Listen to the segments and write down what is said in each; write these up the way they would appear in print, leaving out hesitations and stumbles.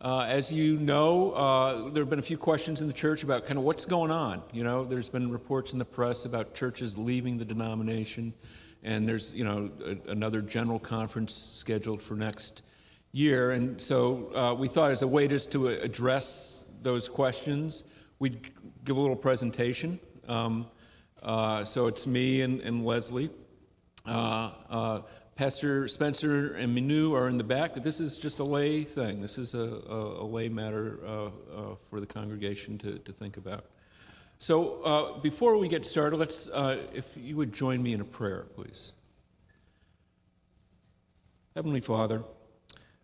As you know, there have been a few questions in the church about kind of what's going on. You know, there's been reports in the press about churches leaving the denomination, and there's, another general conference scheduled for next year. And so we thought as a way just to address those questions, we'd give a little presentation. So it's me and Leslie. Pastor Spencer and Minu are in the back. This is just a lay thing. This is a lay matter for the congregation to think about. So before we get started, let's, if you would join me in a prayer, please. Heavenly Father,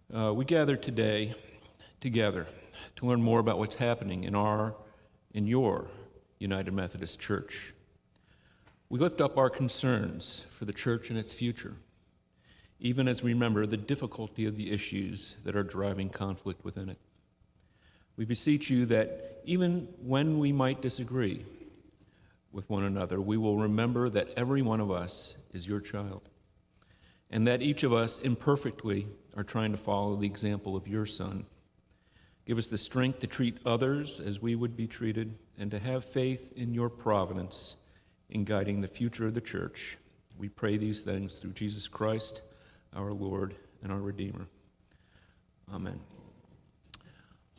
we gather today together to learn more about what's happening in your United Methodist Church. We lift up our concerns for the church and its future, even as we remember the difficulty of the issues that are driving conflict within it. We beseech you that even when we might disagree with one another, we will remember that every one of us is your child, and that each of us imperfectly are trying to follow the example of your Son. Give us the strength to treat others as we would be treated, and to have faith in your providence in guiding the future of the church. We pray these things through Jesus Christ, our Lord and our Redeemer. Amen.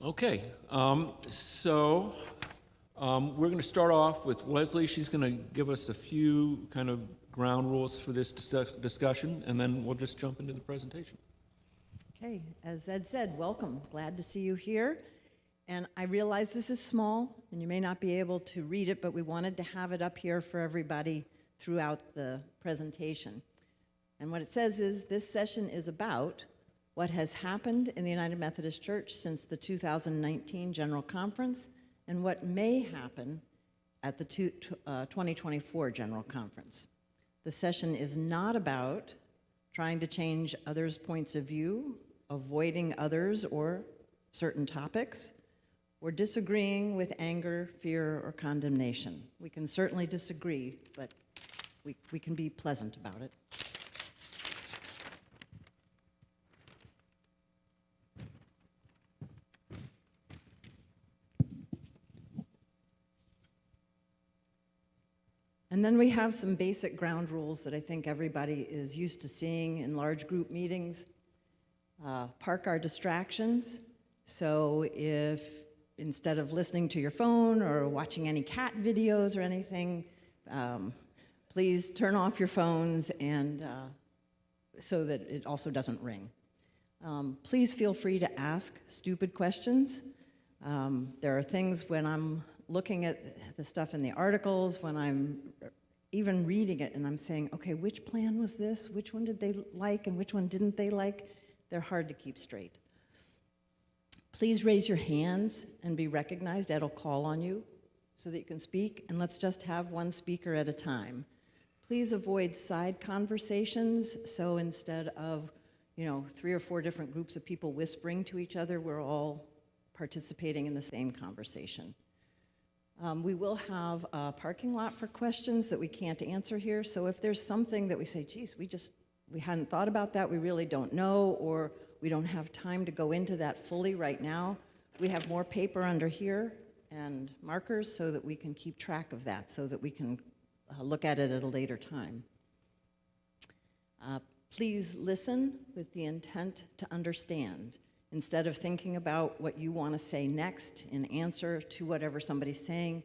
Okay, so we're going to start off with Leslie. She's going to give us a few kind of ground rules for this discussion, and then we'll just jump into the presentation. Okay, as Ed said, welcome. Glad to see you here. And I realize this is small, and you may not be able to read it, but we wanted to have it up here for everybody throughout the presentation. And what it says is, this session is about what has happened in the United Methodist Church since the 2019 General Conference and what may happen at the 2024 General Conference. The session is not about trying to change others' points of view, avoiding others or certain topics, or disagreeing with anger, fear, or condemnation. We can certainly disagree, but we can be pleasant about it. And then we have some basic ground rules that I think everybody is used to seeing in large group meetings. Park our distractions. So if instead of listening to your phone or watching any cat videos or anything, please turn off your phones and so that it also doesn't ring. Please feel free to ask stupid questions. There are things when I'm looking at the stuff in the articles, when I'm even reading it and I'm saying, okay, which plan was this? Which one did they like and which one didn't they like? They're hard to keep straight. Please raise your hands and be recognized. Ed will call on you so that you can speak, and let's just have one speaker at a time. Please avoid side conversations, so instead of 3 or 4 different groups of people whispering to each other, we're all participating in the same conversation. We will have a parking lot for questions that we can't answer here, so if there's something that we say, geez, we hadn't thought about that, we really don't know, or we don't have time to go into that fully right now, we have more paper under here and markers so that we can keep track of that, so that we can look at it at a later time. Please listen with the intent to understand. Instead of thinking about what you want to say next in answer to whatever somebody's saying,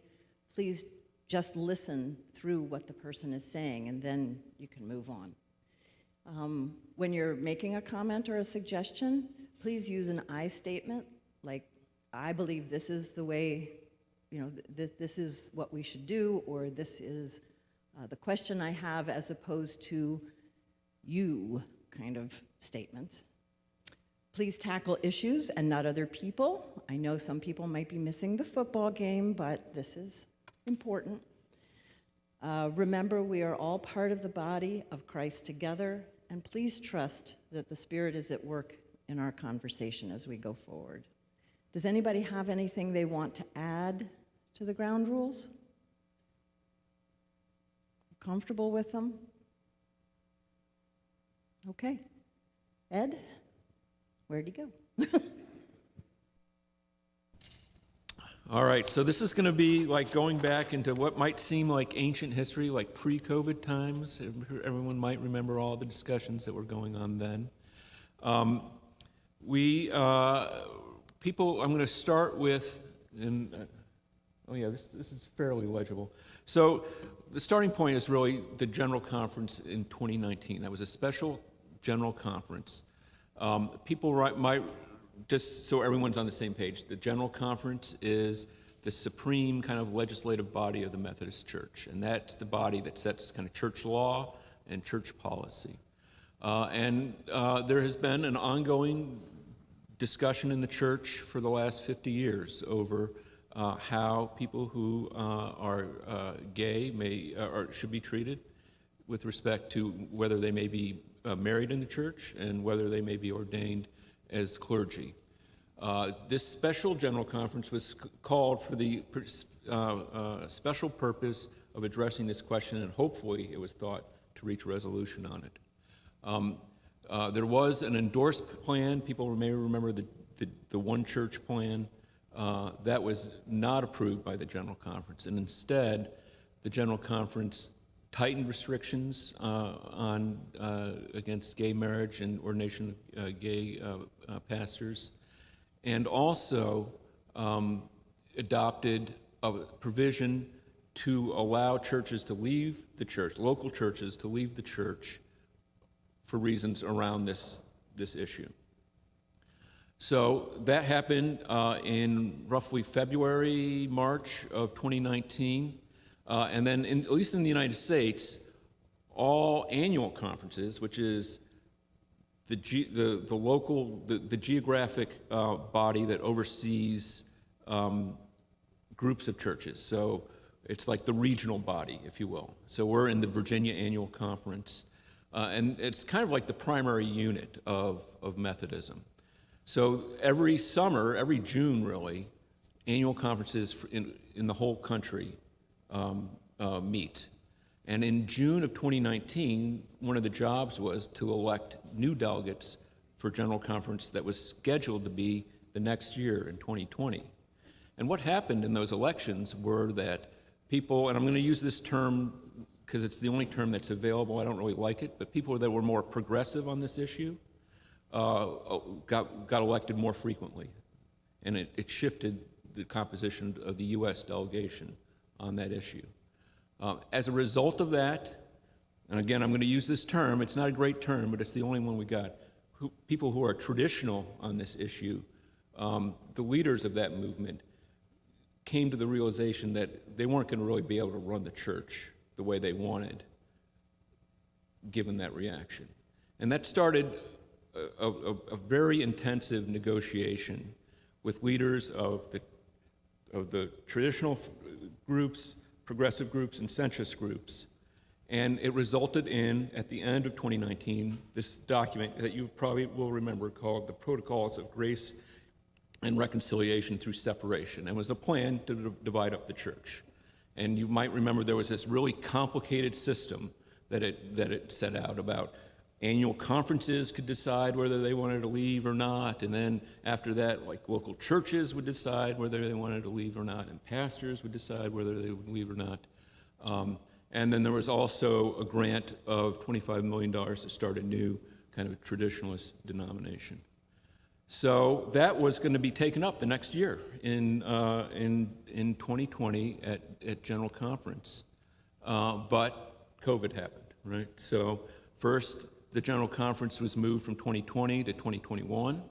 please just listen through what the person is saying, and then you can move on. When you're making a comment or a suggestion, please use an I statement, like, I believe this is the way, this is what we should do, or this is the question I have, as opposed to you kind of statements. Please tackle issues and not other people. I know some people might be missing the football game, but this is important. Remember, we are all part of the body of Christ together, and please trust that the Spirit is at work in our conversation as we go forward. Does anybody have anything they want to add to the ground rules? Comfortable with them? Okay. Ed, where'd he go? All right, so this is going to be like going back into what might seem like ancient history, like pre-COVID times. Everyone might remember all the discussions that were going on then. I'm going to start with, this is fairly legible. So the starting point is really the General Conference in 2019. That was a special General Conference. Might, just so everyone's on the same page, the General Conference is the supreme kind of legislative body of the Methodist Church, and that's the body that sets kind of church law and church policy. There has been an ongoing discussion in the church for the last 50 years over how people who are gay should be treated with respect to whether they may be married in the church and whether they may be ordained as clergy. This special General Conference was called for the special purpose of addressing this question, and hopefully it was thought to reach a resolution on it. There was an endorsed plan. People may remember the One Church plan. That was not approved by the General Conference, and instead the General Conference tightened restrictions against gay marriage and ordination of gay pastors, and also adopted a provision to allow churches to leave the church, local churches to leave the church for reasons around this issue. So that happened in roughly February, March of 2019. And then, at least in the United States, all annual conferences, which is the geographic body that oversees groups of churches. So it's like the regional body, if you will. So we're in the Virginia Annual Conference, and it's kind of like the primary unit of Methodism. So every summer, every June really, annual conferences in the whole country meet. And in June of 2019, one of the jobs was to elect new delegates for General Conference that was scheduled to be the next year in 2020. And what happened in those elections were that people, and I'm going to use this term because it's the only term that's available, I don't really like it, but people that were more progressive on this issue got elected more frequently. And it shifted the composition of the U.S. delegation on that issue. As a result of that, and again, I'm going to use this term, it's not a great term, but it's the only one we got, people who are traditional on this issue, the leaders of that movement came to the realization that they weren't going to really be able to run the church the way they wanted, given that reaction. And that started a very intensive negotiation with leaders of the traditional groups, progressive groups, and centrist groups. And it resulted in, at the end of 2019, this document that you probably will remember called the Protocols of Grace and Reconciliation Through Separation. And it was a plan to divide up the church. And you might remember there was this really complicated system that it set out about annual conferences could decide whether they wanted to leave or not, and then after that, like local churches would decide whether they wanted to leave or not, and pastors would decide whether they would leave or not. And then there was also a grant of $25 million to start a new kind of traditionalist denomination. So that was going to be taken up the next year in 2020 at General Conference, but COVID happened, right? So first, the General Conference was moved from 2020 to 2021,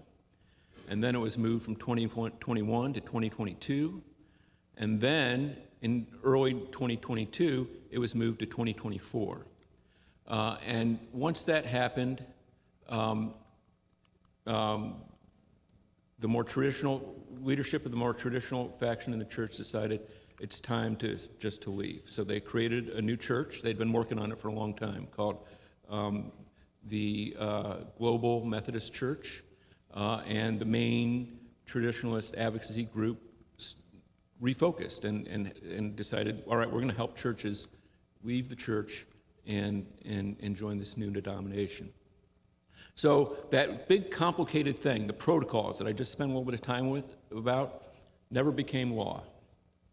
and then it was moved from 2021 to 2022, and then in early 2022, it was moved to 2024. And once that happened, the more traditional leadership of the more traditional faction in the church decided it's time to leave. So they created a new church. They'd been working on it for a long time, called the Global Methodist Church, and the main traditionalist advocacy group refocused and decided, all right, we're going to help churches leave the church and join this new denomination. So that big complicated thing, the protocols that I just spent a little bit of time about, never became law.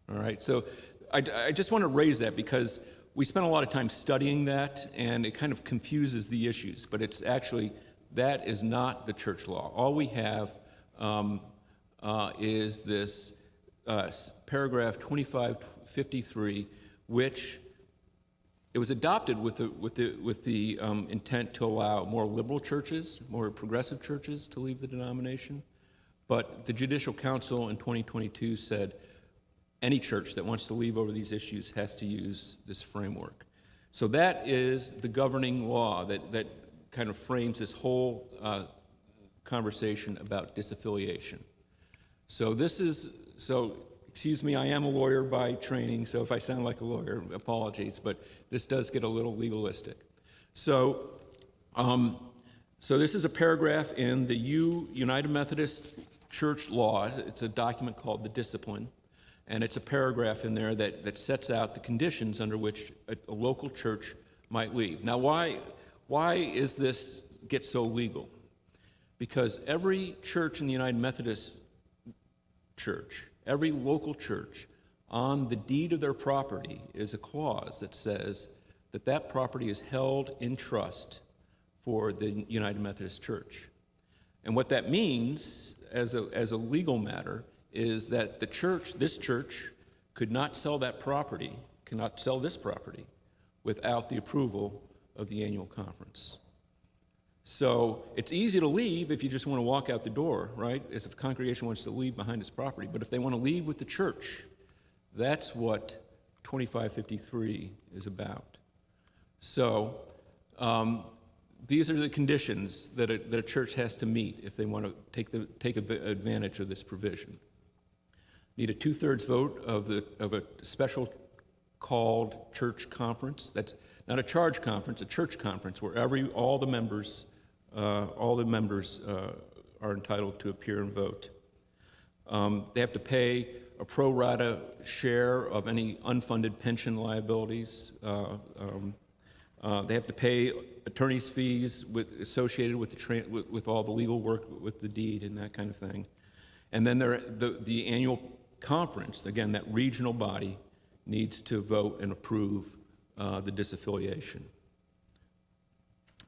All right, so I just want to raise that because we spent a lot of time studying that, and it kind of confuses the issues, but it's actually, that is not the church law. All we have is this paragraph 2553, which it was adopted with the intent to allow more liberal churches, more progressive churches to leave the denomination. But the Judicial Council in 2022 said any church that wants to leave over these issues has to use this framework. So that is the governing law that kind of frames this whole conversation about disaffiliation. So excuse me, I am a lawyer by training, so if I sound like a lawyer, apologies, but this does get a little legalistic. So this is a paragraph in the United Methodist Church law. It's a document called the Discipline, and it's a paragraph in there that sets out the conditions under which a local church might leave. Now, why is this get so legal? Because every church in the United Methodist Church, every local church, on the deed of their property is a clause that says that that property is held in trust for the United Methodist Church. And what that means as a legal matter is that this church could not sell that property, cannot sell this property without the approval of the annual conference. So it's easy to leave if you just want to walk out the door, right? As if a congregation wants to leave behind its property. But if they want to leave with the church, that's what 2553 is about. So these are the conditions that a church has to meet if they want to take advantage of this provision. Need a 2/3 vote of a special called church conference. That's not a charge conference, a church conference where all the members are entitled to appear and vote. They have to pay a pro rata share of any unfunded pension liabilities. They have to pay attorney's fees associated with all the legal work with the deed and that kind of thing. And then the annual conference, again, that regional body, needs to vote and approve the disaffiliation.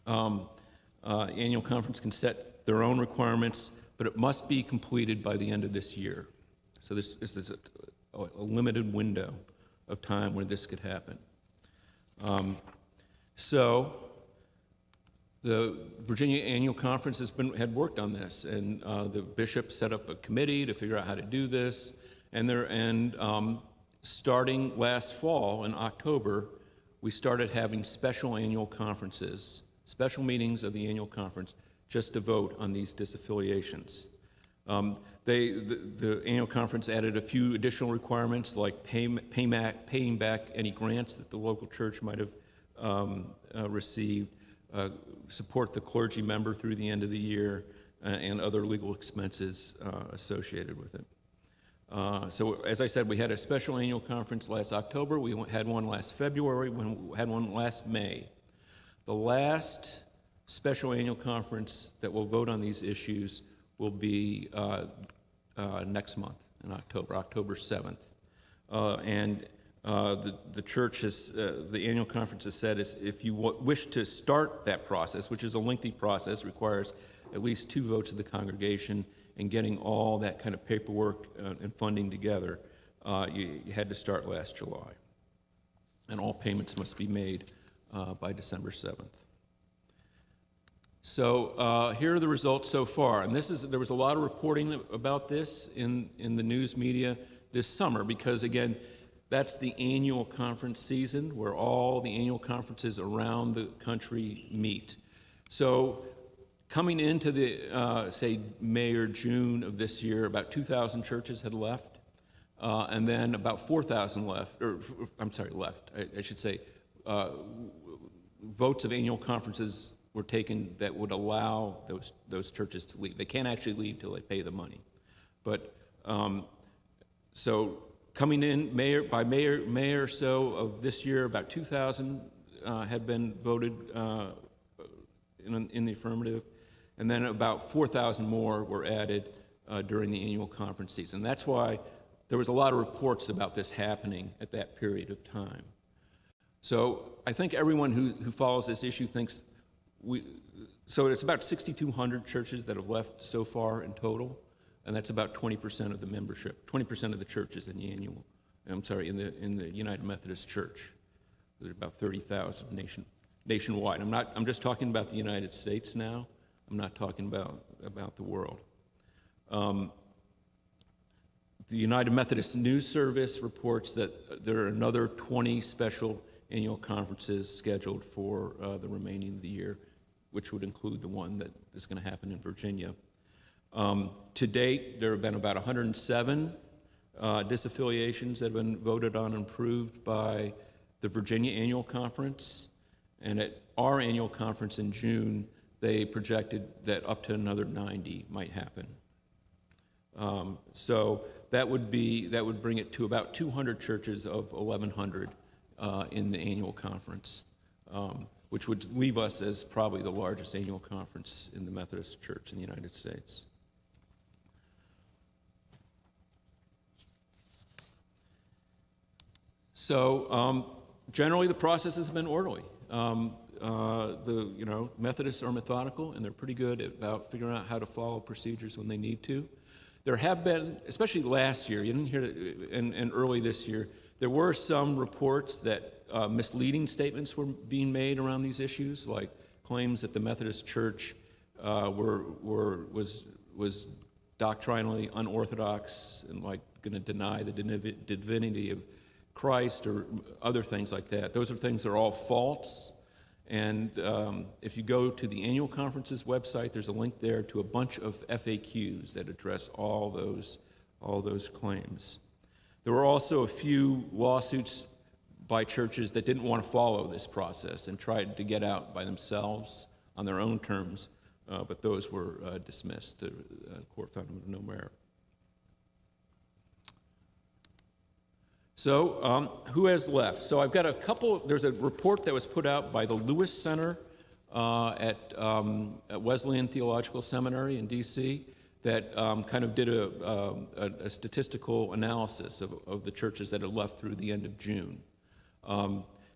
Annual conference can set their own requirements, but it must be completed by the end of this year. So this is a limited window of time where this could happen. So the Virginia Annual Conference had worked on this, and the bishop set up a committee to figure out how to do this, and starting last fall in October, we started having special annual conferences, special meetings of the annual conference, just to vote on these disaffiliations. The annual conference added a few additional requirements, like paying back any grants that the local church might have received, support the clergy member through the end of the year, and other legal expenses associated with it. So as I said, we had a special annual conference last October. We had one last February. We had one last May. The last special annual conference that will vote on these issues will be next month in October 7th. The church has, the annual conference has said is if you wish to start that process, which is a lengthy process, requires at least 2 votes of the congregation, and getting all that kind of paperwork and funding together, you had to start last July. And all payments must be made by December 7th. So here are the results so far. And there was a lot of reporting about this in the news media this summer because, again, that's the annual conference season where all the annual conferences around the country meet. So coming into the, say, May or June of this year, about 2,000 churches had left, and then about 4,000 left, I should say, votes of annual conferences were taken that would allow those churches to leave. They can't actually leave till they pay the money. But, so coming in by May or so of this year, about 2,000 had been voted in the affirmative, and then about 4,000 more were added during the annual conference season. That's why there was a lot of reports about this happening at that period of time. So I think everyone who follows this issue thinks so it's about 6,200 churches that have left so far in total, and that's about 20% of the membership, 20% of the churches in the United Methodist Church. There's about 30,000 nationwide. I'm just talking about the United States now. I'm not talking about the world. The United Methodist News Service reports that there are another 20 special annual conferences scheduled for the remaining of the year, which would include the one that is going to happen in Virginia. To date, there have been about 107 disaffiliations that have been voted on and approved by the Virginia Annual Conference. And at our annual conference in June, they projected that up to another 90 might happen. So that would bring it to about 200 churches of 1,100 in the annual conference, which would leave us as probably the largest annual conference in the Methodist Church in the United States. So generally, the process has been orderly. Methodists are methodical, and they're pretty good about figuring out how to follow procedures when they need to. There have been, especially last year, you didn't hear it, and early this year, there were some reports that misleading statements were being made around these issues, like claims that the Methodist Church was doctrinally unorthodox and like going to deny the divinity of Christ or other things like that. Those are things that are all false. And if you go to the annual conference's website, there's a link there to a bunch of FAQs that address all those claims. There were also a few lawsuits by churches that didn't want to follow this process and tried to get out by themselves on their own terms, but those were dismissed. The court found them of no merit. So who has left? So I've got a couple. There's a report that was put out by the Lewis Center at Wesleyan Theological Seminary in D.C. that kind of did a statistical analysis of the churches that had left through the end of June.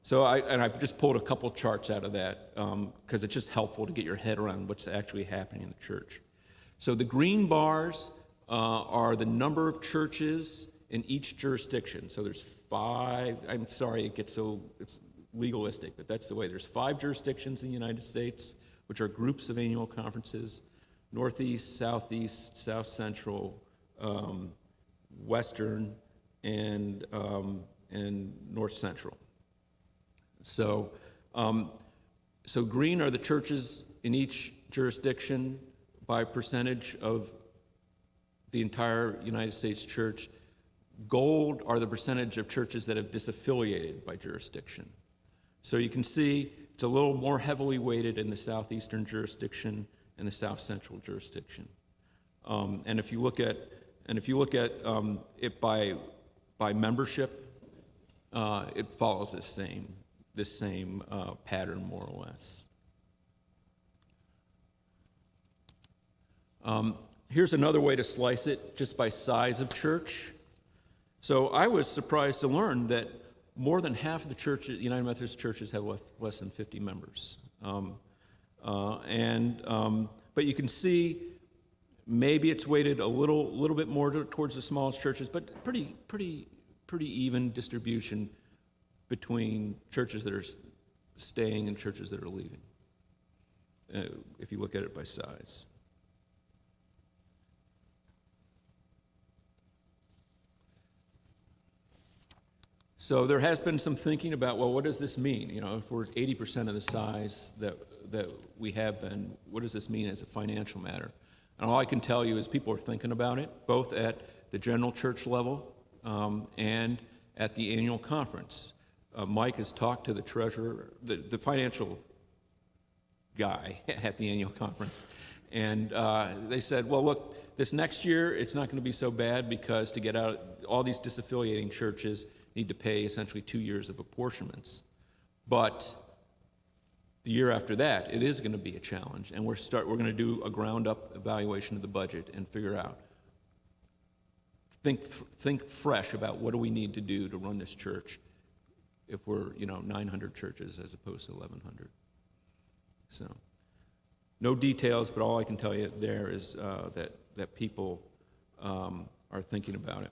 So I've just pulled a couple charts out of that because it's just helpful to get your head around what's actually happening in the church. So the green bars are the number of churches in each jurisdiction. So there's 5, I'm sorry it's legalistic, but that's the way. There's 5 jurisdictions in the United States, which are groups of annual conferences: Northeast, Southeast, South Central, Western, and North Central. So green are the churches in each jurisdiction by percentage of the entire United States church. Gold are the percentage of churches that have disaffiliated by jurisdiction. So you can see it's a little more heavily weighted in the southeastern jurisdiction and the south central jurisdiction. And if you look at it by membership, it follows this same pattern more or less. Here's another way to slice it, just by size of church. So I was surprised to learn that more than half of the churches, United Methodist churches, have less than 50 members. But you can see maybe it's weighted a little bit more towards the smallest churches, but pretty even distribution between churches that are staying and churches that are leaving, if you look at it by size. So there has been some thinking about, well, what does this mean? If we're 80% of the size that we have been, what does this mean as a financial matter? And all I can tell you is people are thinking about it, both at the general church level and at the annual conference. Mike has talked to the treasurer, the financial guy at the annual conference, and they said, well, look, this next year it's not going to be so bad because to get out, all these disaffiliating churches need to pay essentially 2 years of apportionments. But the year after that, it is going to be a challenge, and we're going to do a ground-up evaluation of the budget and figure out, think fresh about what do we need to do to run this church if we're 900 churches as opposed to 1,100. So, no details, but all I can tell you there is that people are thinking about it.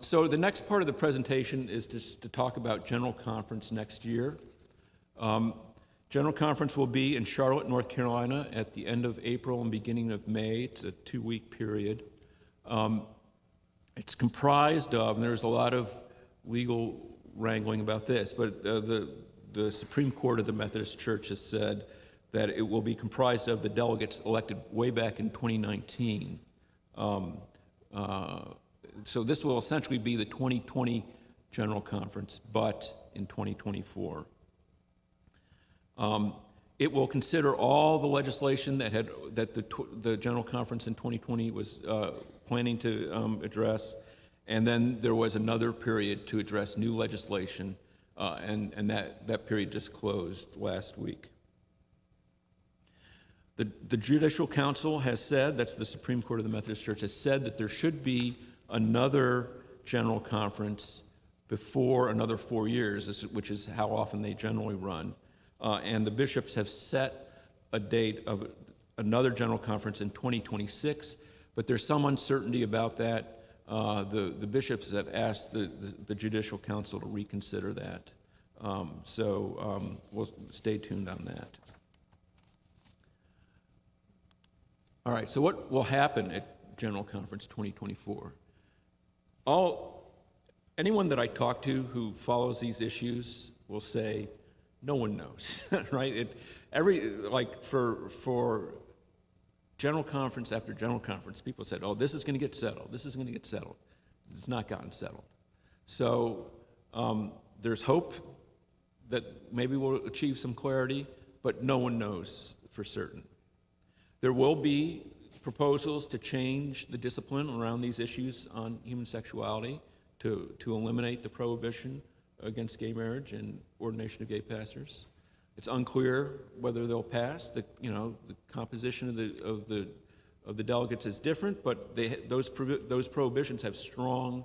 So the next part of the presentation is just to talk about General Conference next year. General Conference will be in Charlotte, North Carolina at the end of April and beginning of May. It's a 2-week period. It's comprised of, and there's a lot of legal wrangling about this, but the Supreme Court of the Methodist Church has said that it will be comprised of the delegates elected way back in 2019. So this will essentially be the 2020 General Conference, but in 2024. It will consider all the legislation that the General Conference in 2020 was planning to address, and then there was another period to address new legislation, and that period just closed last week. The Judicial Council has said, that's the Supreme Court of the Methodist Church, has said that there should be another General Conference before another 4 years, which is how often they generally run. And the bishops have set a date of another General Conference in 2026, but there's some uncertainty about that. The bishops have asked the Judicial Council to reconsider that. So we'll stay tuned on that. All right, so what will happen at General Conference 2024? Anyone that I talk to who follows these issues will say, no one knows, right? For General Conference after General Conference, people said, oh, this is going to get settled, this is going to get settled. It's not gotten settled. So there's hope that maybe we'll achieve some clarity, but no one knows for certain. There will be proposals to change the discipline around these issues on human sexuality, to eliminate the prohibition against gay marriage and ordination of gay pastors. It's unclear whether they'll pass. The composition of the delegates is different, but those prohibitions have strong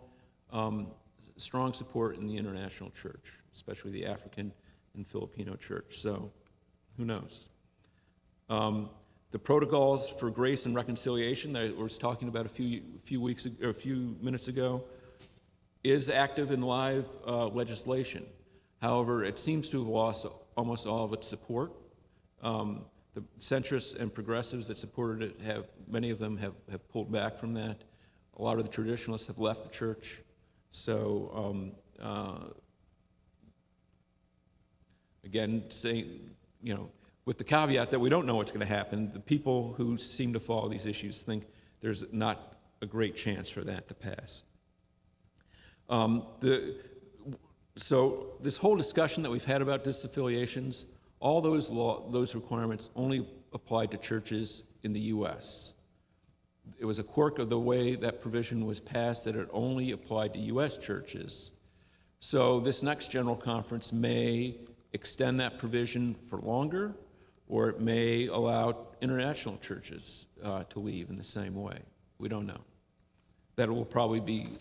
support in the international church, especially the African and Filipino church. So, who knows? The protocols for grace and reconciliation that I was talking about a few minutes ago is active and live legislation. However, it seems to have lost almost all of its support. The centrists and progressives that supported it many of them have pulled back from that. A lot of the traditionalists have left the church. So again, with the caveat that we don't know what's going to happen, the people who seem to follow these issues think there's not a great chance for that to pass. So this whole discussion that we've had about disaffiliations, all those requirements only applied to churches in the U.S. It was a quirk of the way that provision was passed that it only applied to U.S. churches. So this next General Conference may extend that provision for longer, or it may allow international churches to leave in the same way. We don't know. That will probably be,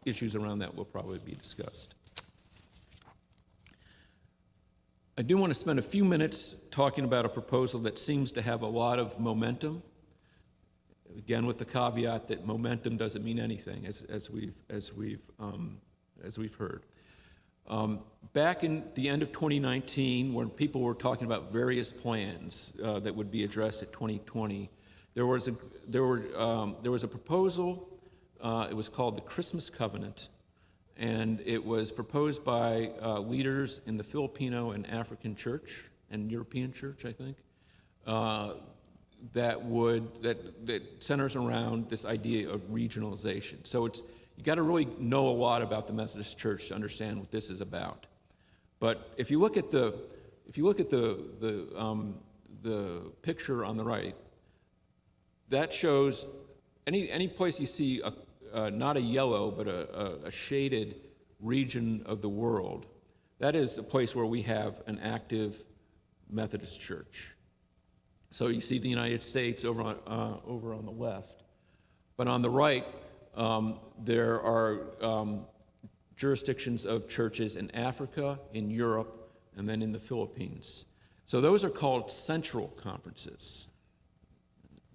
issues around that will probably be discussed. I do want to spend a few minutes talking about a proposal that seems to have a lot of momentum. Again, with the caveat that momentum doesn't mean anything, as we've heard. Back in the end of 2019, when people were talking about various plans that would be addressed at 2020, there was a proposal. It was called the Christmas Covenant, and it was proposed by leaders in the Filipino and African church and European church, I think, that centers around this idea of regionalization. So you got to really know a lot about the Methodist Church to understand what this is about. But if you look at the picture on the right, that shows any place you see not a yellow but a shaded region of the world. That is a place where we have an active Methodist Church. So you see the United States over on the left. But on the right, there are jurisdictions of churches in Africa, in Europe, and then in the Philippines. So those are called central conferences,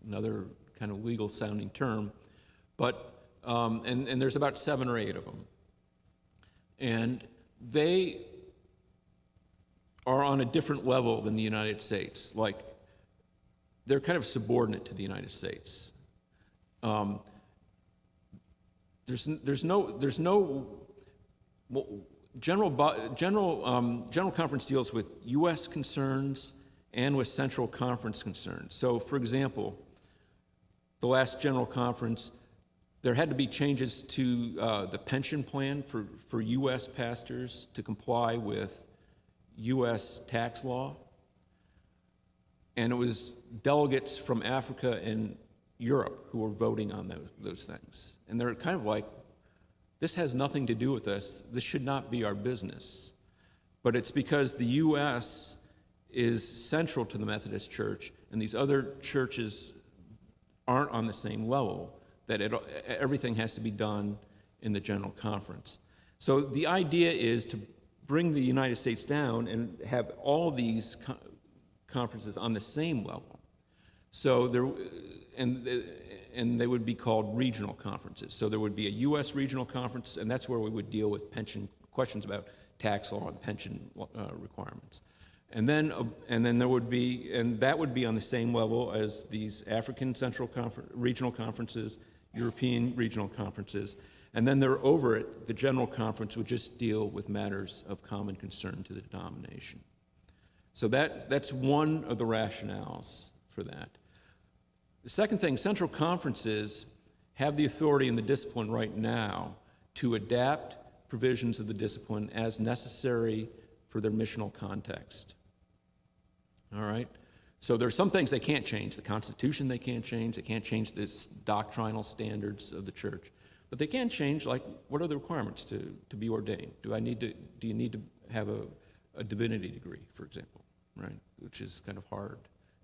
another kind of legal sounding term, but and there's about 7 or 8 of them. And they are on a different level than the United States. Like, they're kind of subordinate to the United States. There's no general conference deals with U.S. concerns and with central conference concerns. So, for example, the last general conference, there had to be changes to the pension plan for U.S. pastors to comply with U.S. tax law. And it was delegates from Africa and Europe who were voting on those things. And they're kind of like, this has nothing to do with us. This should not be our business. But it's because the U.S. is central to the Methodist Church, and these other churches aren't on the same level, that everything has to be done in the General Conference. So the idea is to bring the United States down and have all these conferences on the same level. So there, and they would be called regional conferences. So there would be a U.S. regional conference, and that's where we would deal with pension questions about tax law and pension requirements. And then there would be, and that would be on the same level as these African regional conferences, European regional conferences, and then they're over it. The General Conference would just deal with matters of common concern to the denomination. So that's one of the rationales for that. The second thing, central conferences have the authority and the discipline right now to adapt provisions of the discipline as necessary for their missional context. All right? So there are some things they can't change. The Constitution they can't change. They can't change the doctrinal standards of the church. But they can change, like, what are the requirements to be ordained? Do you need to have a divinity degree, for example, right? Which is kind of hard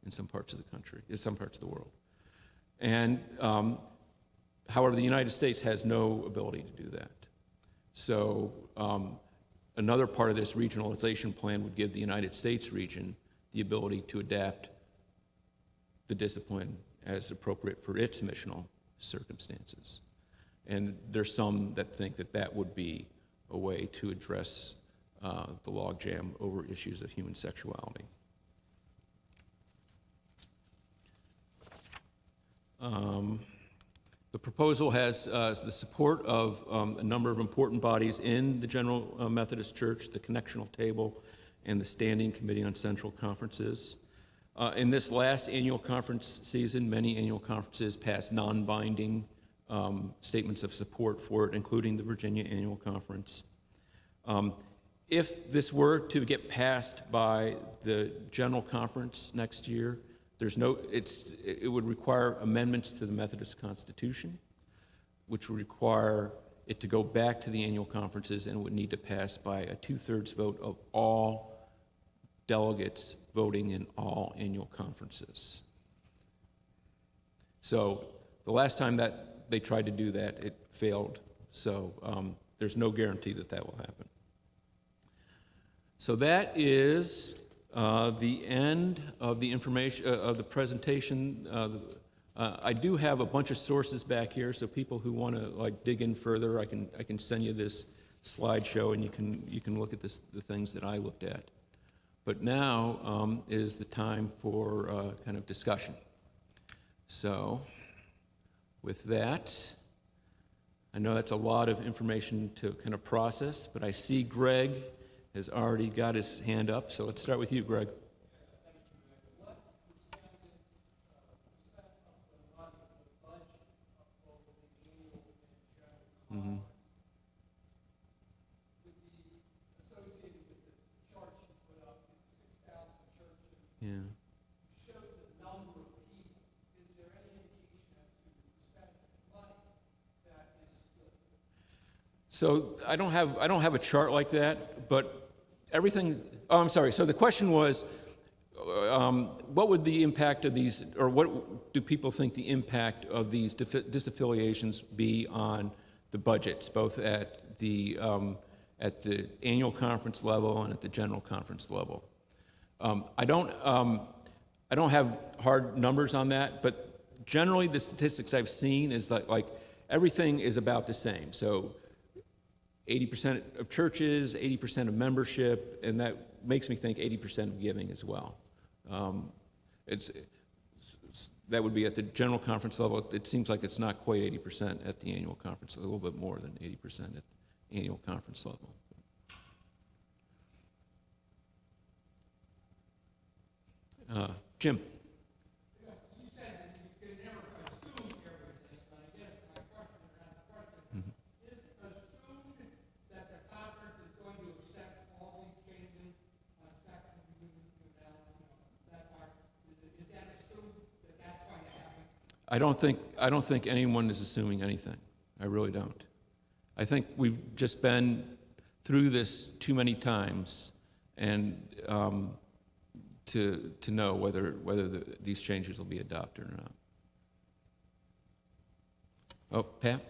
in some parts of the country, in some parts of the world. And, however, the United States has no ability to do that. So another part of this regionalization plan would give the United States region the ability to adapt the discipline as appropriate for its missional circumstances. And there's some that think that that would be a way to address the logjam over issues of human sexuality. The proposal has the support of a number of important bodies in the General Methodist Church, the Connectional Table, and the Standing Committee on Central Conferences. In this last annual conference season, many annual conferences passed non-binding statements of support for it, including the Virginia Annual Conference. If this were to get passed by the General Conference next year, it would require amendments to the Methodist Constitution, which would require it to go back to the annual conferences, and would need to pass by a 2/3 vote of all delegates voting in all annual conferences. So the last time that they tried to do that, it failed. So there's no guarantee that that will happen. So that is the end of the information of the presentation. I do have a bunch of sources back here, so people who want to dig in further, I can send you this slideshow, and you can look at the things that I looked at. But now is the time for kind of discussion. So with that, I know that's a lot of information to kind of process, but I see Greg has already got his hand up, so let's start with you, Greg. Mm-hmm. Yeah. Show the number of people. Is there any indication as to the percentage of money that is split? So I don't have a chart like that, but everything. Oh, I'm sorry. So the question was, what would the impact of these, or what do people think the impact of these disaffiliations be on the budgets, both at the annual conference level and at the general conference level? I don't have hard numbers on that, but generally the statistics I've seen is that like everything is about the same. So 80% of churches, 80% of membership, and that makes me think 80% of giving as well. That would be at the general conference level. It seems like it's not quite 80% at the annual conference, a little bit more than 80% at the annual conference level. Jim. You said that you can never assume everything, but I guess my question around the question is assumed that the conference is going to accept all these changes on second that part. Is that assumed that that's going to happen? I don't think anyone is assuming anything. I really don't. I think we've just been through this too many times, and to know whether these changes will be adopted or not. Oh, Pat?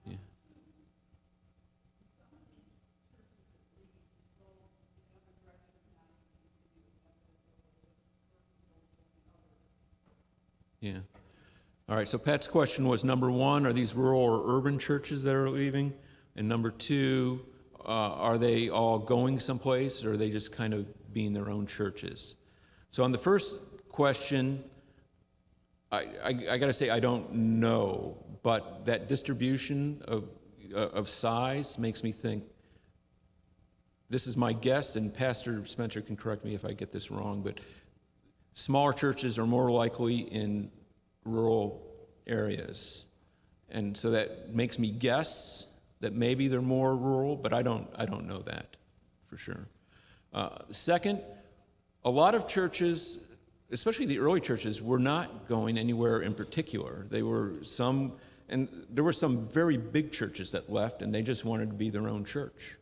Yeah. Yeah. All right, so Pat's question was, number one, are these rural or urban churches that are leaving? And number two, are they all going someplace, or are they just kind of being their own churches? So on the first question, I got to say I don't know, but that distribution of size makes me think, this is my guess, and Pastor Spencer can correct me if I get this wrong, but smaller churches are more likely in rural areas. And so that makes me guess that maybe they're more rural, but I don't know that for sure. Second, a lot of churches, especially the early churches, were not going anywhere in particular. There were some very big churches that left, and they just wanted to be their own church.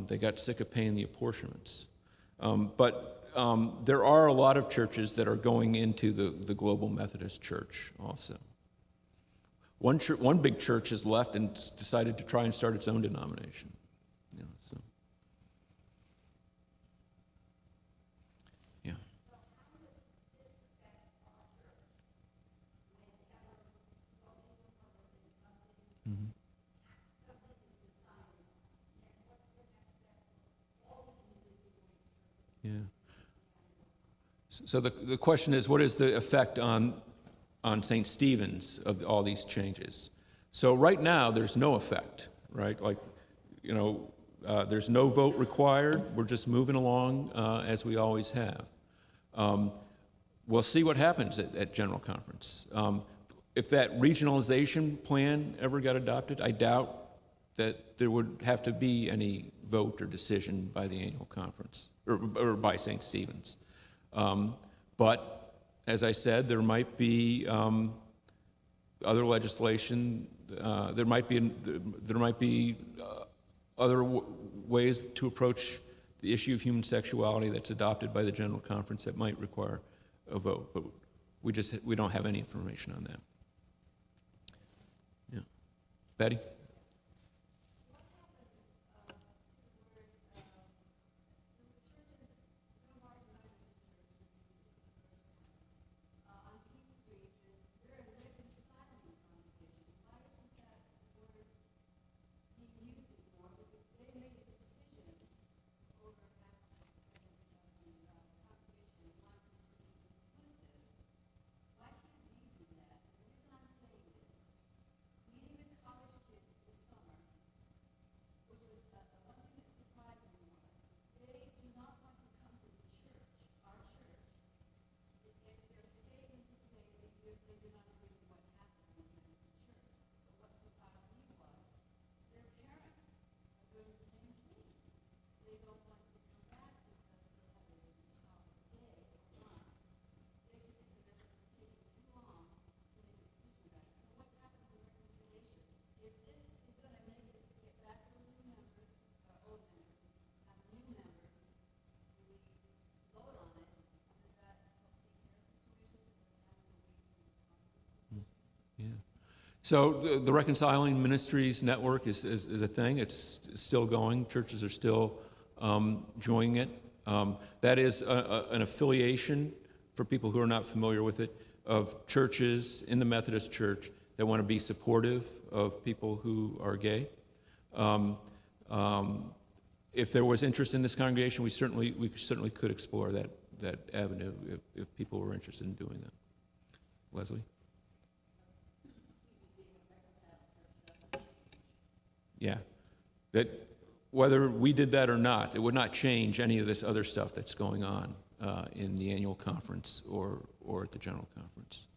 They got sick of paying the apportionments. But there are a lot of churches that are going into the Global Methodist Church also. One big church has left and decided to try and start its own denomination. So. Yeah. Mm-hmm. Yeah. So the question is, what is the effect on St. Stephen's of all these changes? So right now, there's no effect, right? Like, there's no vote required. We're just moving along as we always have. We'll see what happens at General Conference. If that regionalization plan ever got adopted, I doubt that there would have to be any vote or decision by the annual conference, or by St. Stephen's. But as I said, there might be other legislation. There might be other ways to approach the issue of human sexuality that's adopted by the General Conference that might require a vote. But we don't have any information on that. Yeah, Betty. So the Reconciling Ministries Network is a thing. It's still going. Churches are still joining it. That is an affiliation, for people who are not familiar with it, of churches in the Methodist Church that want to be supportive of people who are gay. If there was interest in this congregation, we certainly could explore that avenue if people were interested in doing that. Leslie? Yeah, that whether we did that or not, it would not change any of this other stuff that's going on in the annual conference or at the general conference.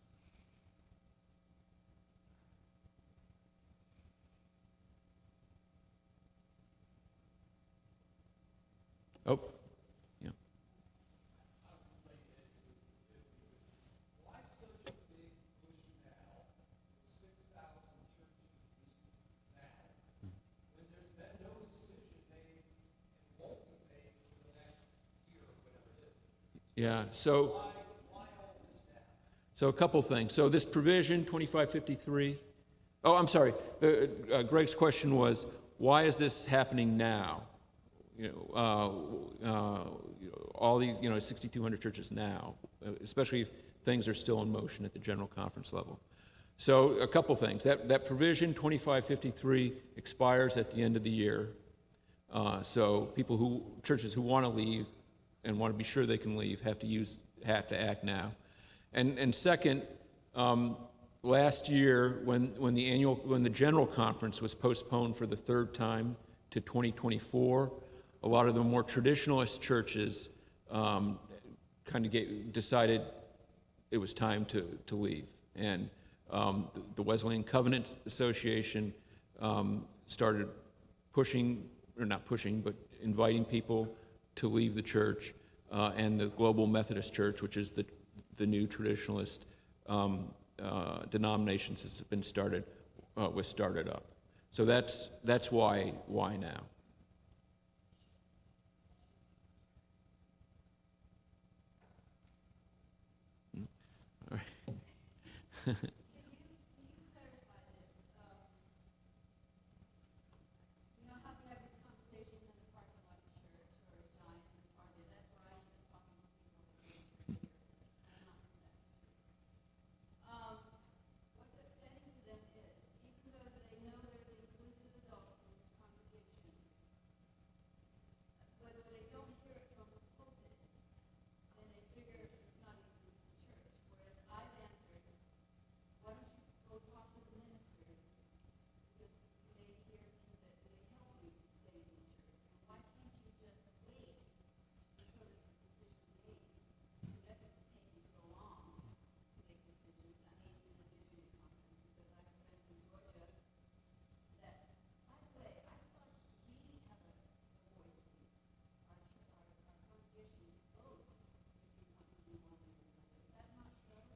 Oh, yeah. Yeah, so a couple things. So this provision, 2553, oh, I'm sorry, Greg's question was, why is this happening now? All these, 6,200 churches now, especially if things are still in motion at the general conference level. So a couple things. That provision, 2553, expires at the end of the year. So churches who want to leave and want to be sure they can leave have to act now. And second, last year when the general conference was postponed for the third time to 2024, a lot of the more traditionalist churches decided it was time to leave. And the Wesleyan Covenant Association started pushing, or not pushing, but inviting people to leave the church, and the Global Methodist Church, which is the new traditionalist denomination that's been started, was started up. So that's why now. All right.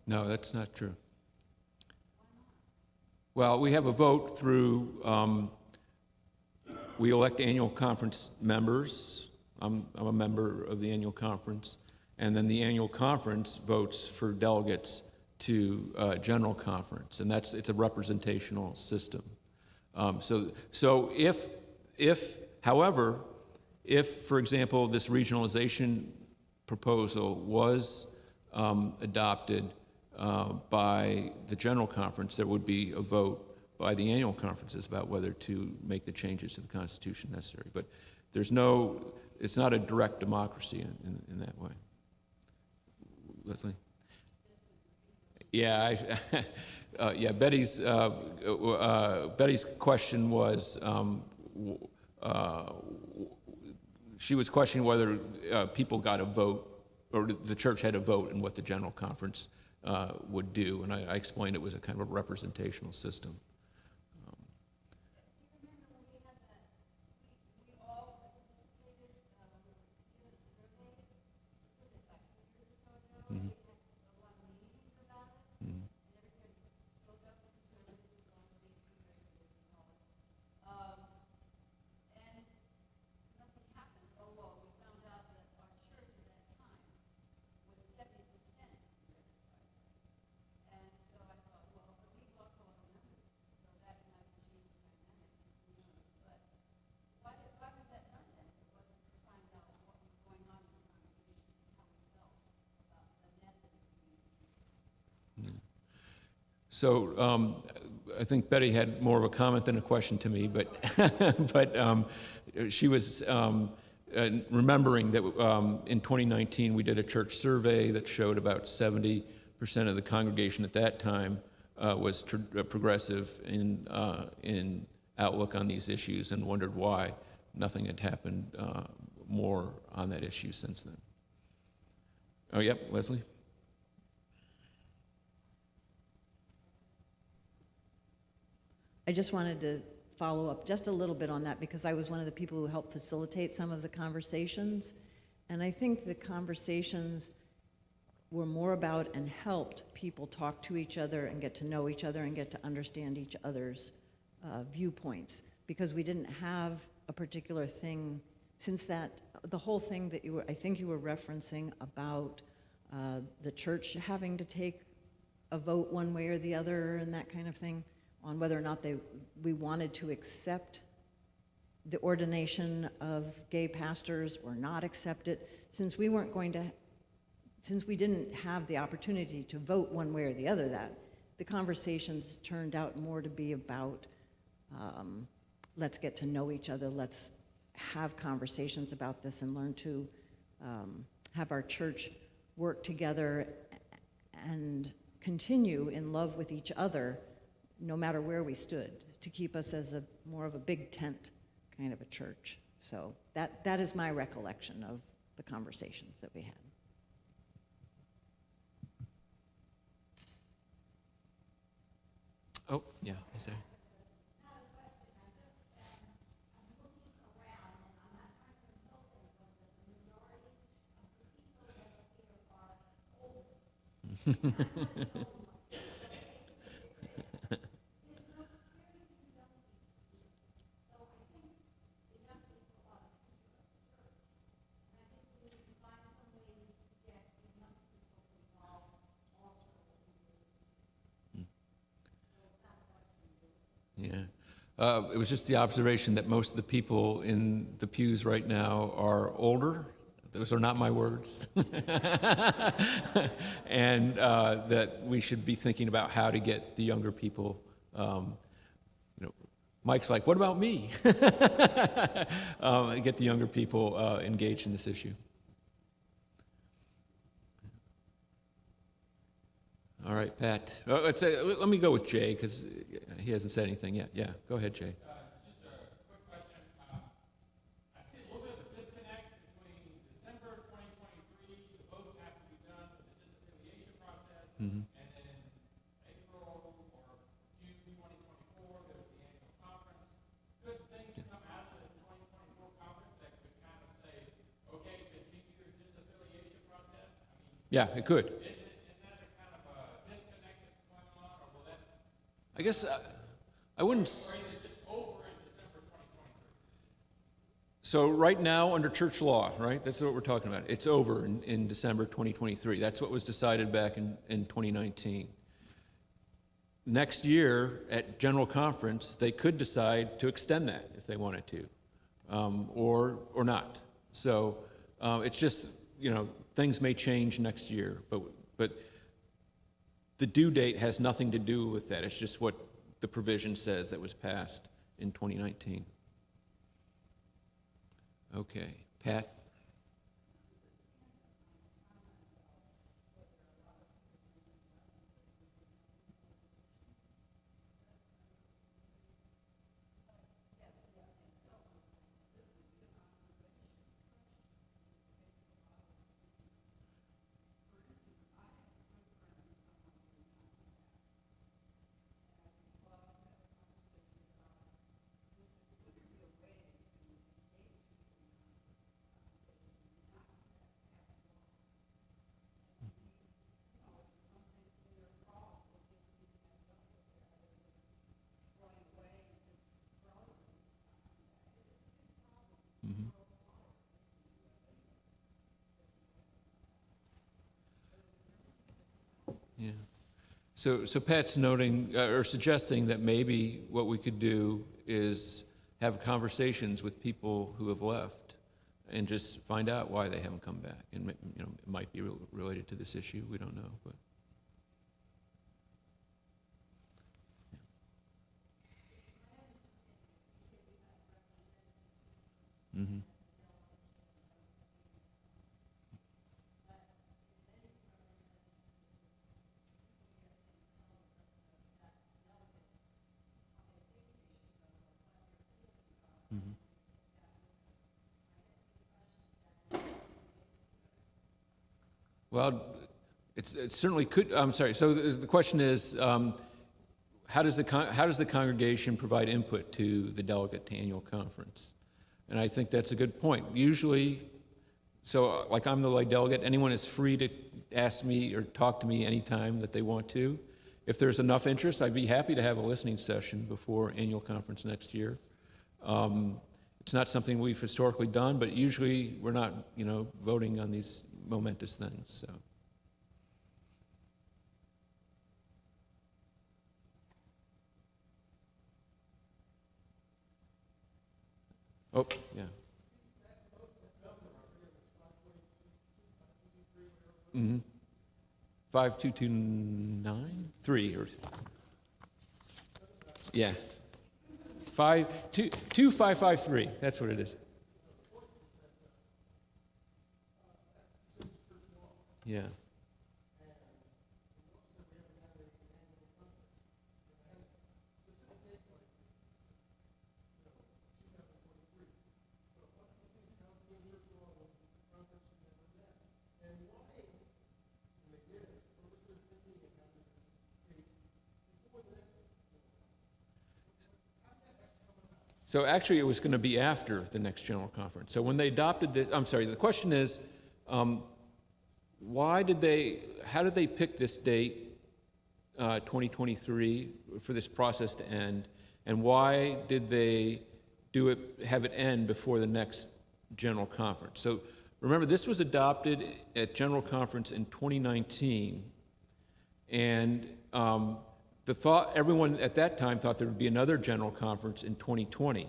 No, that's not true. Well, we have a vote through, we elect annual conference members. I'm a member of the annual conference. And then the annual conference votes for delegates to general conference. And it's a representational system. So however, if, for example, this regionalization proposal was adopted by the general conference, there would be a vote by the annual conferences about whether to make the changes to the Constitution necessary. But it's not a direct democracy in that way. Leslie? Yeah, Betty's question was, she was questioning whether people got a vote, or the church had a vote in what the general conference would do, and I explained it was a kind of a representational system. I think Betty had more of a comment than a question to me, but but she was remembering that in 2019 we did a church survey that showed about 70% of the congregation at that time was progressive in outlook on these issues, and wondered why nothing had happened more on that issue since then. Oh, yep, Leslie? I just wanted to follow up just a little bit on that because I was one of the people who helped facilitate some of the conversations. And I think the conversations were more about and helped people talk to each other and get to know each other and get to understand each other's viewpoints, because we didn't have a particular thing since that, the whole thing that I think you were referencing about the church having to take a vote one way or the other and that kind of thing, on whether or not we wanted to accept the ordination of gay pastors or not accept it. Since we didn't have the opportunity to vote one way or the other, the conversations turned out more to be about let's get to know each other, let's have conversations about this and learn to have our church work together and continue in love with each other no matter where we stood, to keep us as more of a big tent kind of a church. So that is my recollection of the conversations that we had. Oh, yeah, is there? Yeah. It was just the observation that most of the people in the pews right now are older. Those are not my words. And that we should be thinking about how to get the younger people, Mike's like, what about me? Get the younger people engaged in this issue. All right, Pat. Let me go with Jay, because he hasn't said anything yet. Yeah, go ahead, Jay. Just a quick question. I see a little bit of a disconnect between December 2023, the votes have to be done for the disaffiliation process, and then April or June 2024, there's the annual conference. Could things come out of the 2024 conference that could kind of say, okay, continue your disaffiliation process? Yeah, it could. I guess I wouldn't. So right now, under church law, right? That's what we're talking about. It's over in December 2023. That's what was decided back in 2019. Next year at General Conference, they could decide to extend that if they wanted to, or not. So it's just, things may change next year, but the due date has nothing to do with that. It's just what the provision says that was passed in 2019. Okay, Pat? Yeah. So Pat's noting or suggesting that maybe what we could do is have conversations with people who have left and just find out why they haven't come back. And it might be related to this issue. We don't know, but Mm-hmm. Mm-hmm. Well, it certainly could. I'm sorry. So the question is, how does the congregation provide input to the delegate to annual conference? And I think that's a good point. Usually, so like I'm the lay delegate. Anyone is free to ask me or talk to me anytime that they want to. If there's enough interest, I'd be happy to have a listening session before annual conference next year. It's not something we've historically done, but usually we're not, voting on these momentous things. So. Oh, yeah. Mm-hmm. 52293 or yeah. 2553. That's what it is. Yeah. So actually, it was going to be after the next general conference. So when they adopted this, I'm sorry, the question is, how did they pick this date, 2023, for this process to end, and why did they have it end before the next general conference? So remember, this was adopted at general conference in 2019, and everyone at that time thought there would be another general conference in 2020,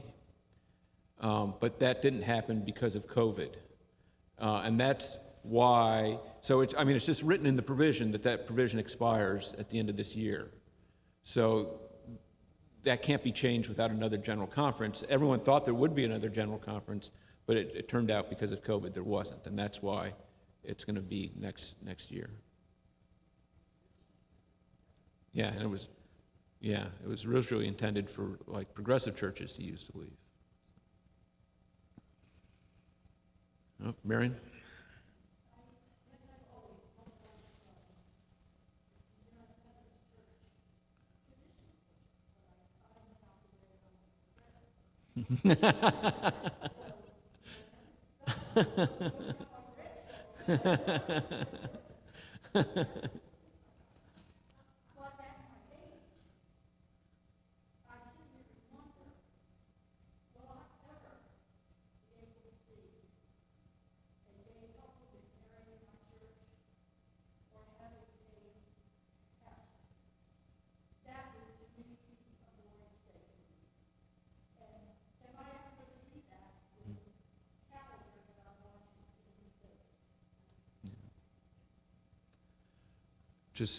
but that didn't happen because of COVID, and that's why. So it's just written in the provision that provision expires at the end of this year, so that can't be changed without another general conference. Everyone thought there would be another general conference, but it turned out because of COVID there wasn't, and that's why it's going to be next year. Yeah, and it was originally intended for like progressive churches to use to leave. Oh, Marion?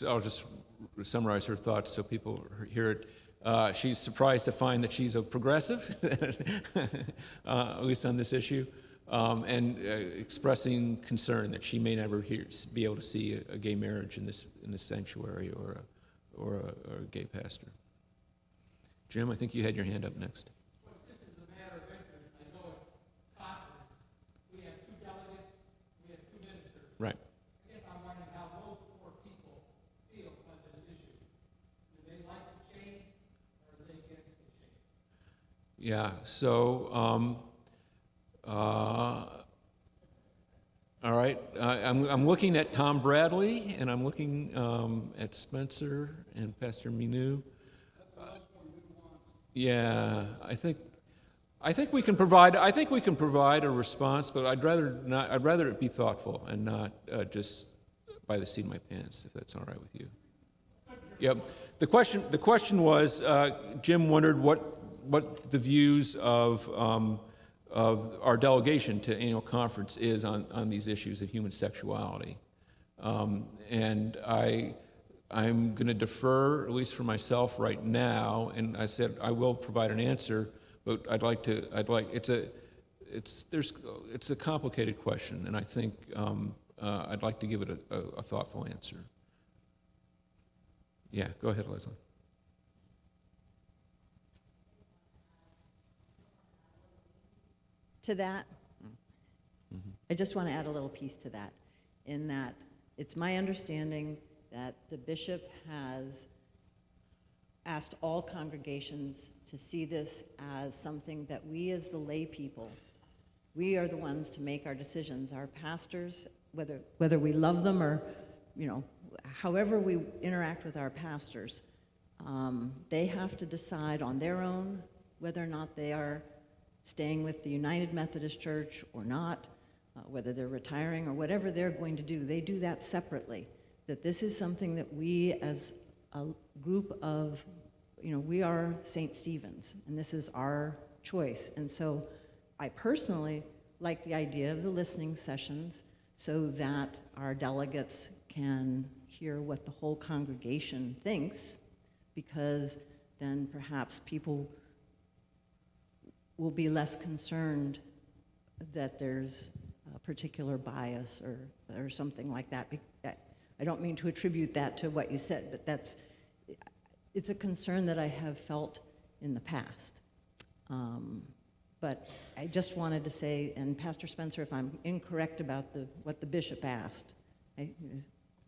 I'll just summarize her thoughts so people hear it. She's surprised to find that she's a progressive, at least on this issue, and expressing concern that she may never be able to see a gay marriage in this sanctuary or a gay pastor. Jim, I think you had your hand up next. Well, this is a matter of interest. I know at conference we had 2 delegates, we had 2 ministers. Right. I guess I'm wondering how those 4 people feel on this issue. Do they like the change, or are they against the change? Yeah, so, all right, I'm looking at Tom Bradley, and I'm looking at Spencer and Pastor Minou. Yeah, I think we can provide a response, but I'd rather it be thoughtful and not just by the seat of my pants, if that's all right with you. Yep. The question was, Jim wondered what the views of our delegation to annual conference is on these issues of human sexuality, and I'm going to defer, at least for myself right now, and I said I will provide an answer, but it's it's a complicated question, and I think I'd like to give it a thoughtful answer. Yeah, go ahead, Leslie. To that, I just want to add a little piece to that, in that it's my understanding that the bishop has asked all congregations to see this as something that we as the lay people, we are the ones to make our decisions. Our pastors, whether we love them or, however we interact with our pastors, they have to decide on their own whether or not they are staying with the United Methodist Church or not, whether they're retiring or whatever they're going to do. They do that separately. That this is something that we as a group of, we are St. Stephen's, and this is our choice. And so I personally like the idea of the listening sessions so that our delegates can hear what the whole congregation thinks, because then perhaps people will be less concerned that there's a particular bias or something like that. I don't mean to attribute that to what you said, but it's a concern that I have felt in the past. But I just wanted to say, and Pastor Spencer, if I'm incorrect about what the bishop asked,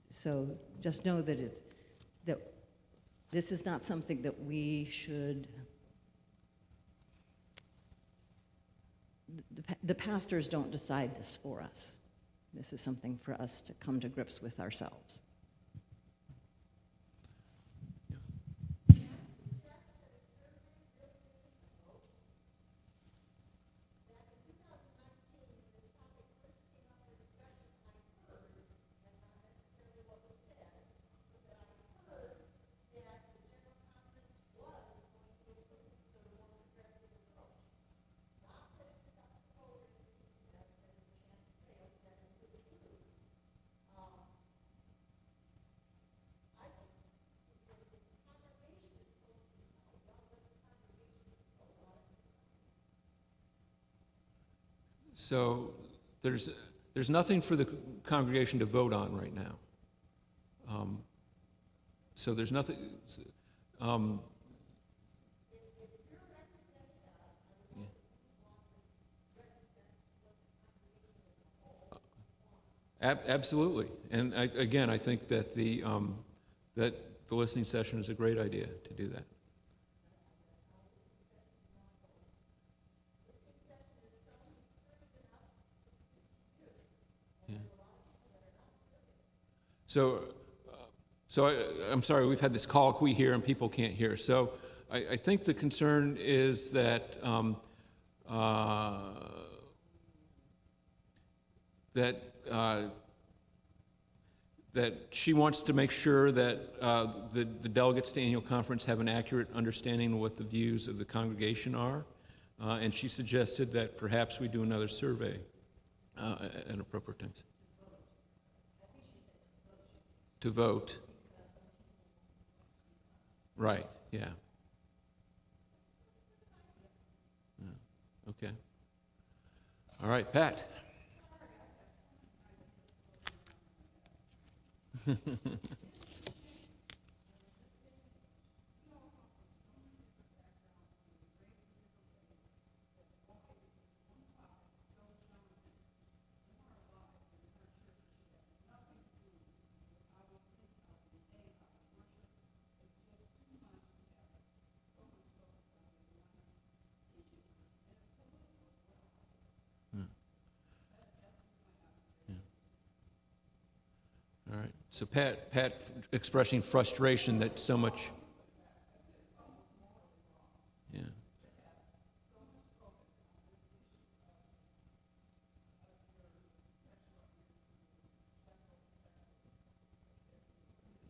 so just know that that this is not something that we should. The pastors don't decide this for us. This is something for us to come to grips with ourselves. So there's nothing for the congregation to vote on right now. So there's nothing. Absolutely, and I think that the listening session is a great idea to do that. So I'm sorry, we've had this colloquy here and people can't hear. So I think the concern is that that she wants to make sure that the delegates to annual conference have an accurate understanding of what the views of the congregation are, and she suggested that perhaps we do another survey at appropriate times. To vote. Right, yeah. Okay. All right, Pat. All right. So Pat expressing frustration that so much. Yeah.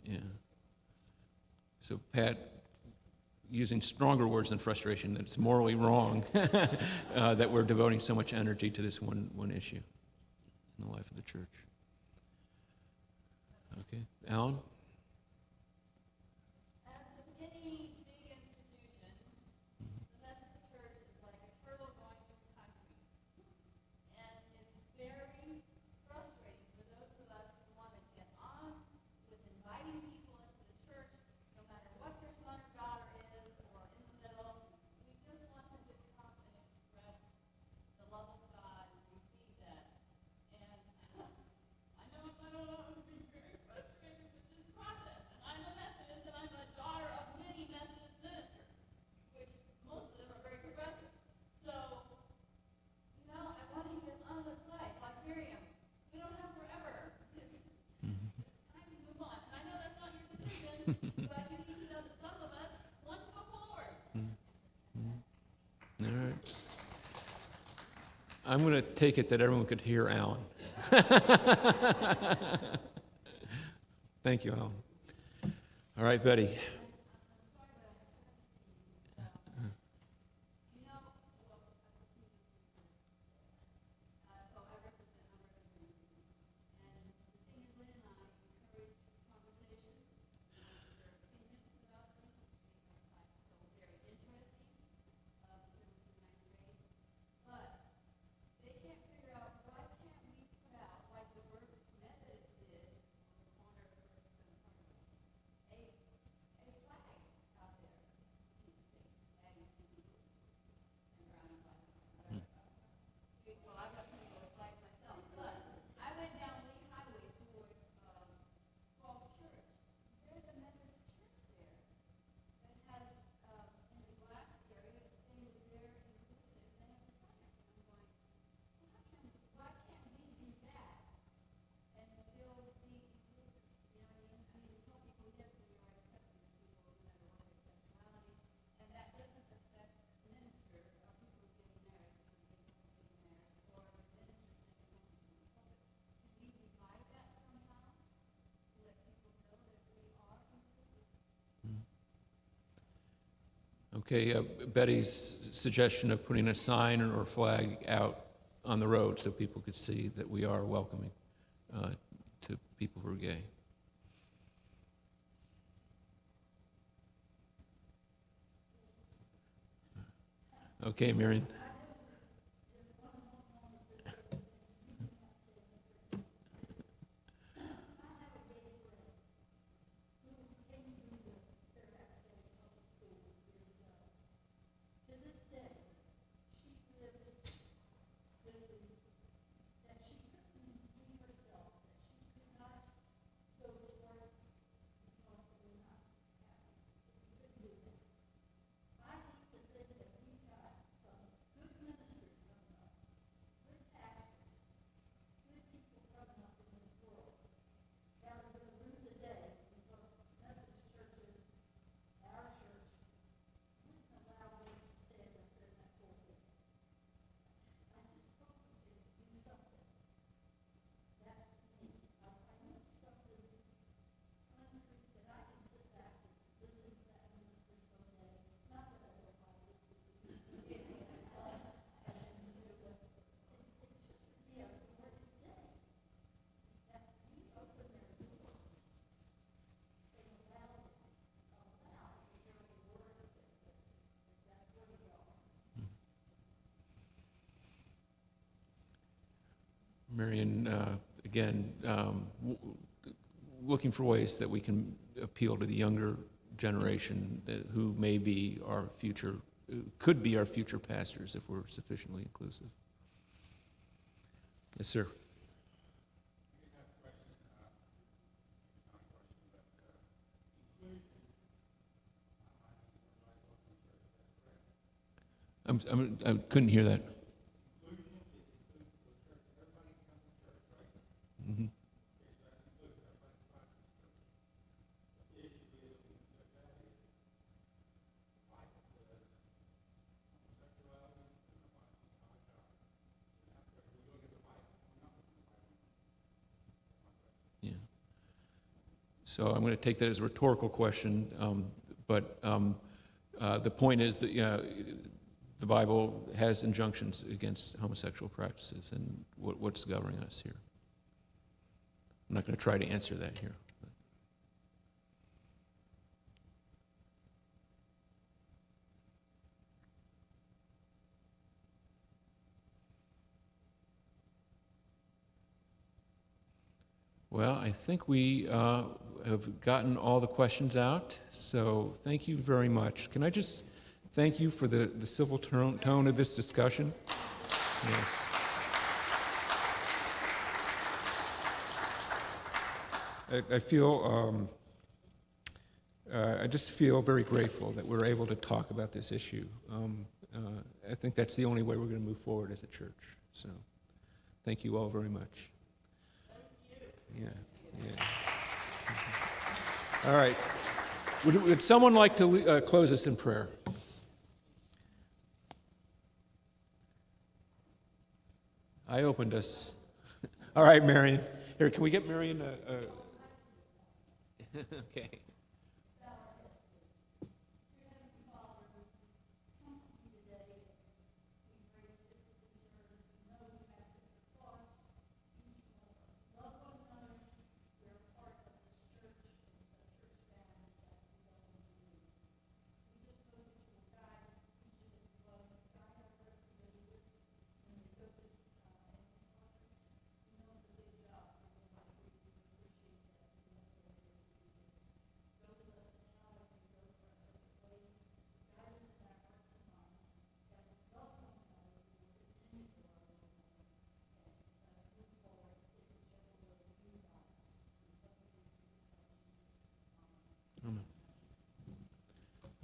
Yeah. So Pat using stronger words than frustration, that it's morally wrong that we're devoting so much energy to this one issue in the life of the church. Okay, Alan? As with any big institution, the Methodist Church is like a turtle going through concrete. I'm going to take it that everyone could hear Alan. Thank you, Alan. All right, Betty. Okay, Betty's suggestion of putting a sign or a flag out on the road so people could see that we are welcoming to people who are gay. Okay, Marion. Marion, again, looking for ways that we can appeal to the younger generation who may be our future, could be our future pastors if we're sufficiently inclusive. Yes, sir. I couldn't hear that. Mm-hmm. Yeah. So I'm going to take that as a rhetorical question, but the point is that the Bible has injunctions against homosexual practices, and what's governing us here? I'm not going to try to answer that here. Well, I think we have gotten all the questions out, so thank you very much. Can I just thank you for the civil tone of this discussion? Yes. I feel, I just feel very grateful that we're able to talk about this issue. I think that's the only way we're going to move forward as a church. So, thank you all very much. Yeah, yeah. All right. Would someone like to close us in prayer? I opened us. All right, Marion. Here, can we get Marion okay.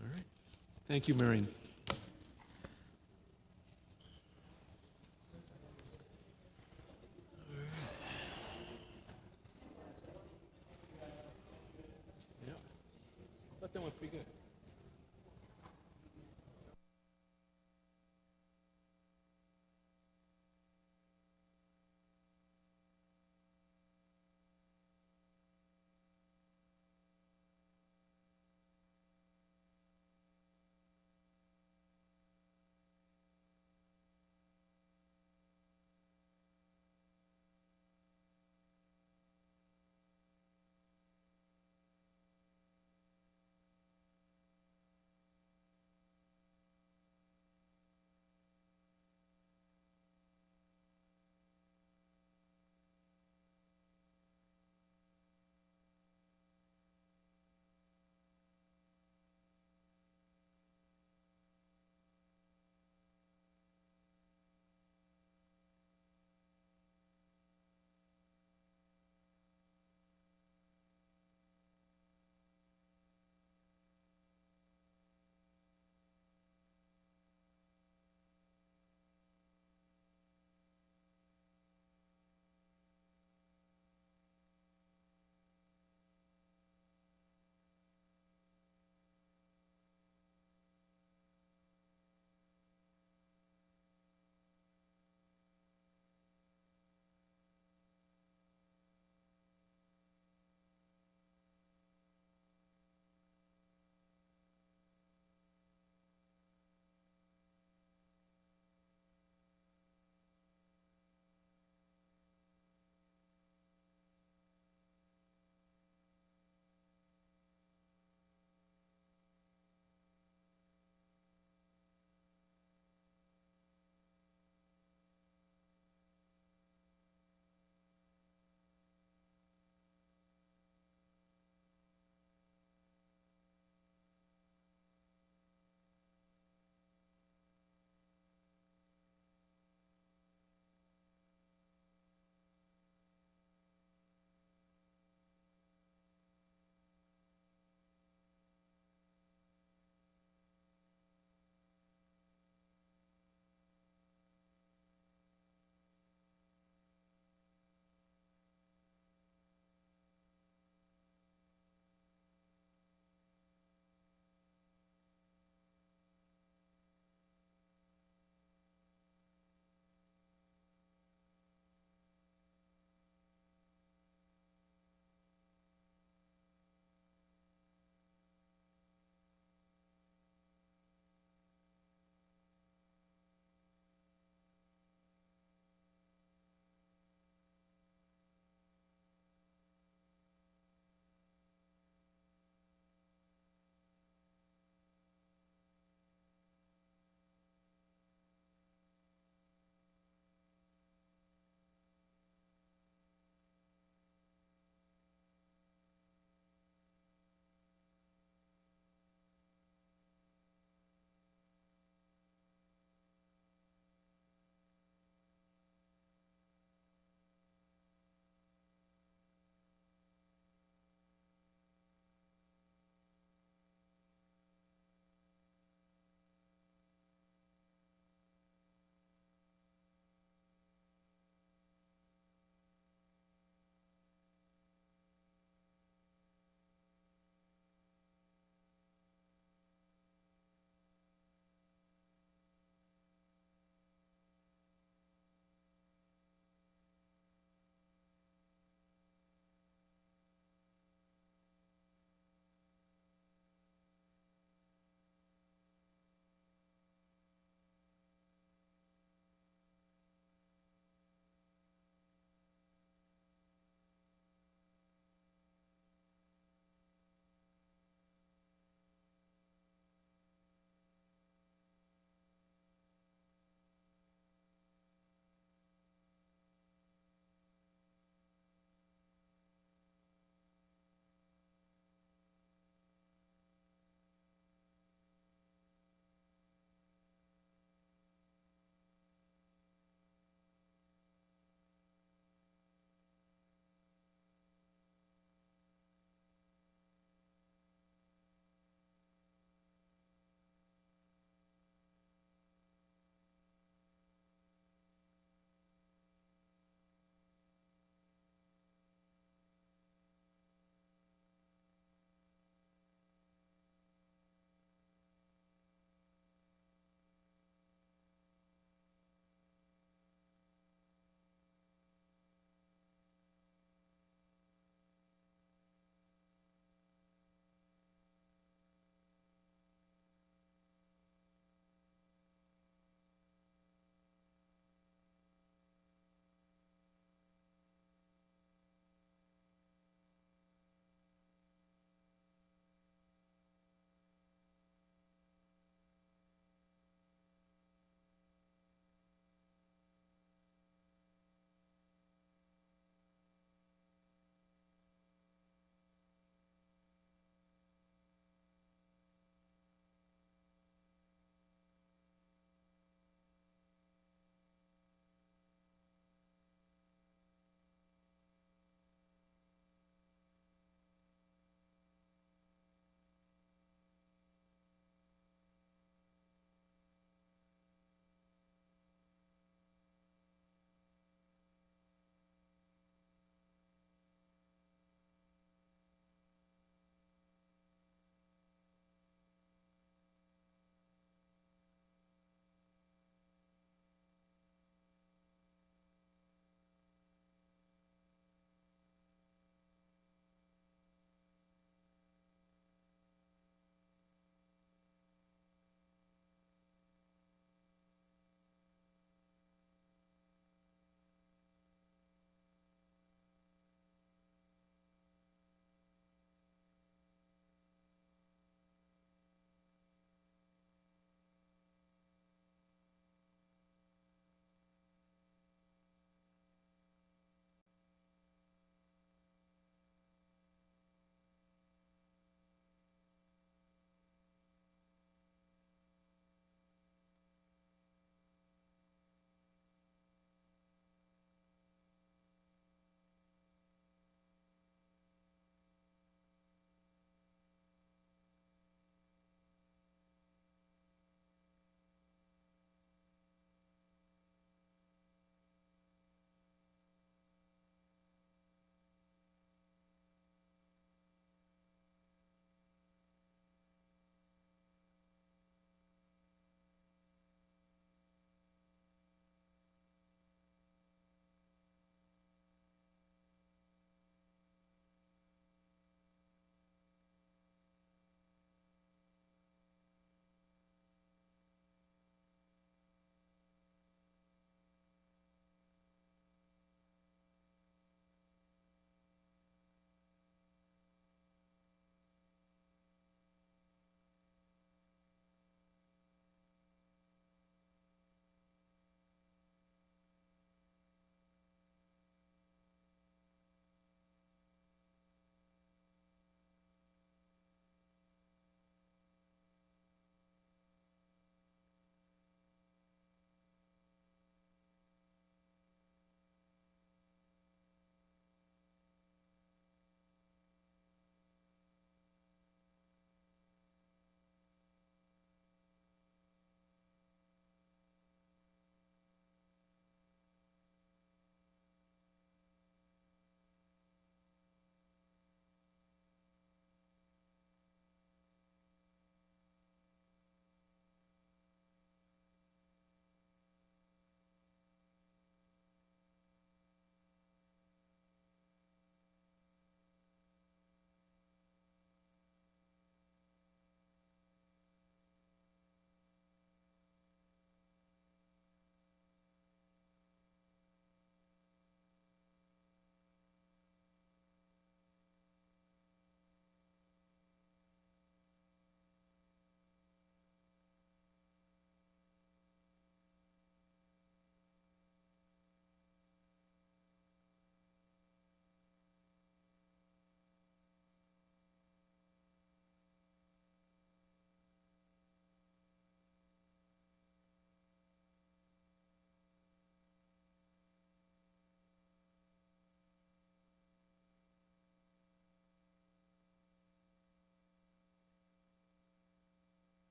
All right. Thank you, Marion. Yeah. I thought that went pretty good.